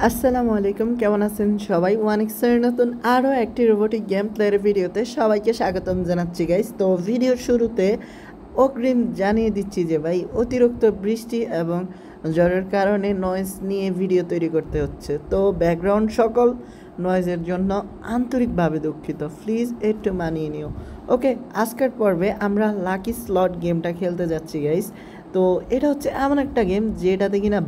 আসসালামু আলাইকুম, কেমন আছেন সবাই? ওয়ানিক্সের নতুন আরও একটি রোবোটিক গেম প্লেয়ার ভিডিওতে সবাইকে স্বাগতম জানাচ্ছি গাইস। তো ভিডিওর শুরুতে অগ্রিম জানিয়ে দিচ্ছি যে ভাই অতিরিক্ত বৃষ্টি এবং ঝড়ের কারণে নয়েজ নিয়ে ভিডিও তৈরি করতে হচ্ছে। তো ব্যাকগ্রাউন্ড সকল নয়েজের জন্য আন্তরিকভাবে দুঃখিত, প্লিজ একটু মানিয়ে নিও। ওকে, আজকের পর্বে আমরা লাকি স্লট গেমটা খেলতে যাচ্ছি গাইস। তো এটা হচ্ছে এমন একটা গেম যেটাতে কিনা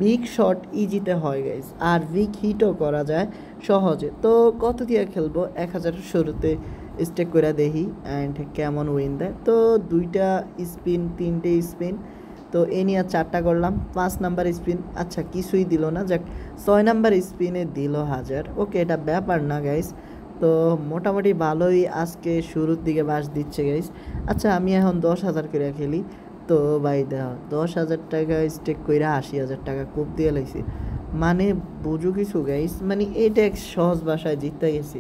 বিগ শট ইজিতে হয় গাইস, আর বিগ হিটও করা যায় সহজে। তো কত দিয়ে খেলবো? 1000 শুরুতে স্টেক করে দেখি অ্যান্ড কেমন উইন দেয়। তো 2টা স্পিন, 3টে স্পিন, তো এ নিয়ে 4টা করলাম। 5 নাম্বার স্পিন, আচ্ছা কিছুই দিল না, যাক 6 নাম্বার স্পিনে দিল 1000। ওকে, এটা ব্যাপার না গাইস। তো মোটামুটি ভালোই আজকে শুরুর দিকে বাস দিচ্ছে গাইস। আচ্ছা, আমি এখন 10,000 করে খেলি। তো ভাই দেখো, 10,000 টাকা স্টেক কইরা 80,000 টাকা কোপ দিয়ে লাইছি। মানে বুঝো কিছু গাইস, মানে এটা এক সহজ ভাষায় জিততে গেছি।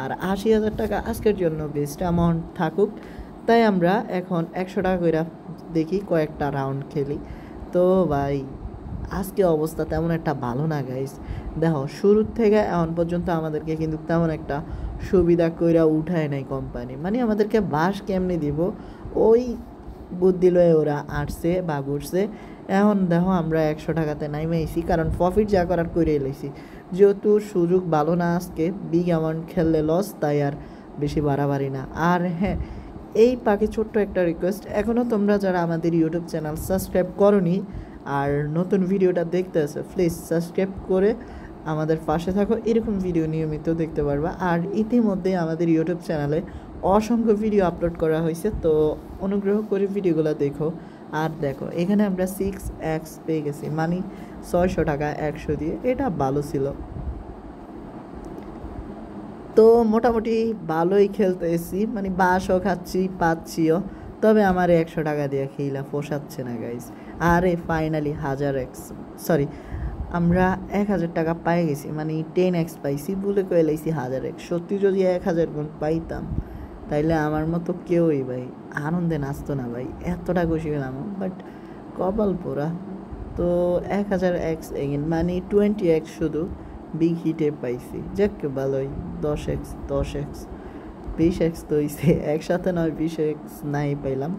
আর 80,000 টাকা আজকের জন্য বেস্ট অ্যামাউন্ট থাকুক, তাই আমরা এখন 100 টাকা কইরা দেখি কয়েকটা রাউন্ড খেলি। তো ভাই আজকে অবস্থা তেমন একটা ভালো না গাইস। দেখো, শুরুর থেকে এখন পর্যন্ত আমাদেরকে কিন্তু তেমন একটা সুবিধা কইরা উঠায় নাই কোম্পানি, মানে আমাদেরকে বাস কেমনি দিব ওই বুদ্ধি লয়ে ওরা আটছে বা ঘুরছে। এখন দেখো আমরা 100 টাকাতে নাইমাইছি, কারণ প্রফিট যা করার করে এলাইছি। যেহেতু সুযোগ ভালো না আজকে, বিগ অ্যামাউন্ট খেললে লস, তাই আর বেশি বাড়াবাড়ি না। আর হ্যাঁ, এই পাখি ছোট্ট একটা রিকোয়েস্ট, এখনও তোমরা যারা আমাদের ইউটিউব চ্যানেল সাবস্ক্রাইব করোনি আর নতুন ভিডিওটা দেখতে আসো, প্লিজ সাবস্ক্রাইব করে আমাদের পাশে থাকো, এরকম ভিডিও নিয়মিত দেখতে পারবা। আর ইতিমধ্যে আমাদের ইউটিউব চ্যানেলে অসংখ্য ভিডিও আপলোড করা হয়েছে, তো অনুগ্রহ করে ভিডিওগুলো দেখো। আর দেখো, এখানে আমরা 6x পেয়ে গেছি, মানে 600 টাকা 100 দিয়ে, এটা ভালো ছিল। তো মোটামুটি ভালোই খেলতেছি, মানে বাসও খাচ্ছি পাচ্ছিও, তবে আমার 100 টাকা দিয়ে খেলা পোষাচ্ছে না গাইজ। আরে ফাইনালি 1000x, সরি, আমরা 1000 টাকা পাই গেছি, মানে 10x পাইছি, বলে কয়ে লাইছি 1000x। সত্যি যদি 1000 গুণ পাইতাম তাইলে আমার মতো কেউই ভাই আনন্দে নাচতো না ভাই, এতটা খুশি হলাম। বাট কপাল পোড়া। তো 1000x এগেন, মানে 20x শুধু বিগ হিটে পাইছি, যাক ভালোই। 10x 10x 20x তো হইছে, একসাথে নয় 20x নাই পাইলাম।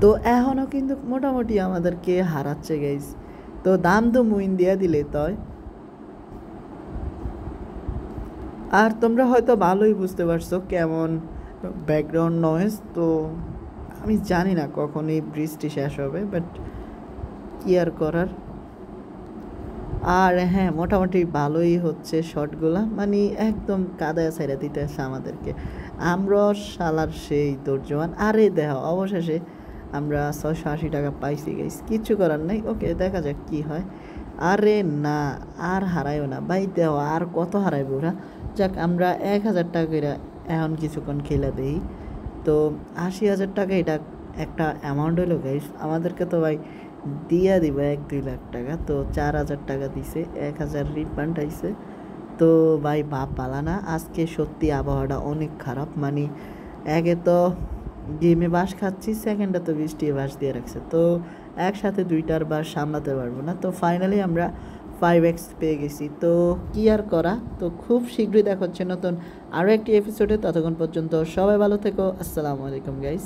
তো এখনও কিন্তু মোটামুটি আমাদেরকে হারাচ্ছে গাইজ। তো দাম তো মুইন দিয়া দিলে তয়। আর তোমরা হয়তো ভালোই বুঝতে পারছো কেমন ব্যাকগ্রাউন্ড নয়েজ। তো আমি জানি না কখন এই বৃষ্টি শেষ হবে, বাট কি আর করার। আর হ্যাঁ, মোটামুটি ভালোই হচ্ছে শটগুলা, মানে একদম কাদায় ছাইড়া দিতে আসে আমাদেরকে। আমরা শালার সেই ধৈর্যবান। আরে দেখো, অবশেষে আমরা 680 টাকা পাইছি গাইস, কিচ্ছু করার নাই। ওকে, দেখা যাক কি হয়। আরে না, আর হারাইও না ভাই, দেও আর কত হারাইবো ওরা। যাক, আমরা 1000 টাকা করে এখন কিছুক্ষণ খেলা দেই। তো 80,000 টাকা এটা একটা অ্যামাউন্ট হলো গাইস। আমাদেরকে তো ভাই দিয়া দিবে 1-2 লাখ টাকা, তো 4000 টাকা দিছে, 1000 রিফান্ড আইছে। তো ভাই বাপ পালা না, আজকে সত্যি আবহাওয়াটা অনেক খারাপ। মানে একে তো গেমে বাস খাচ্ছি, সেকেন্ডে তো বৃষ্টি বাস দিয়ে রাখছে, তো একসাথে দুইটার বাস সামলাতে পারবো না। তো ফাইনালি আমরা 5x পেয়ে গেছি, তো কি আর করা। তো খুব শীঘ্রই দেখা হচ্ছে নতুন আরও একটি এপিসোডে, ততক্ষণ পর্যন্ত সবাই ভালো থেকো। আসসালামু আলাইকুম গাইস।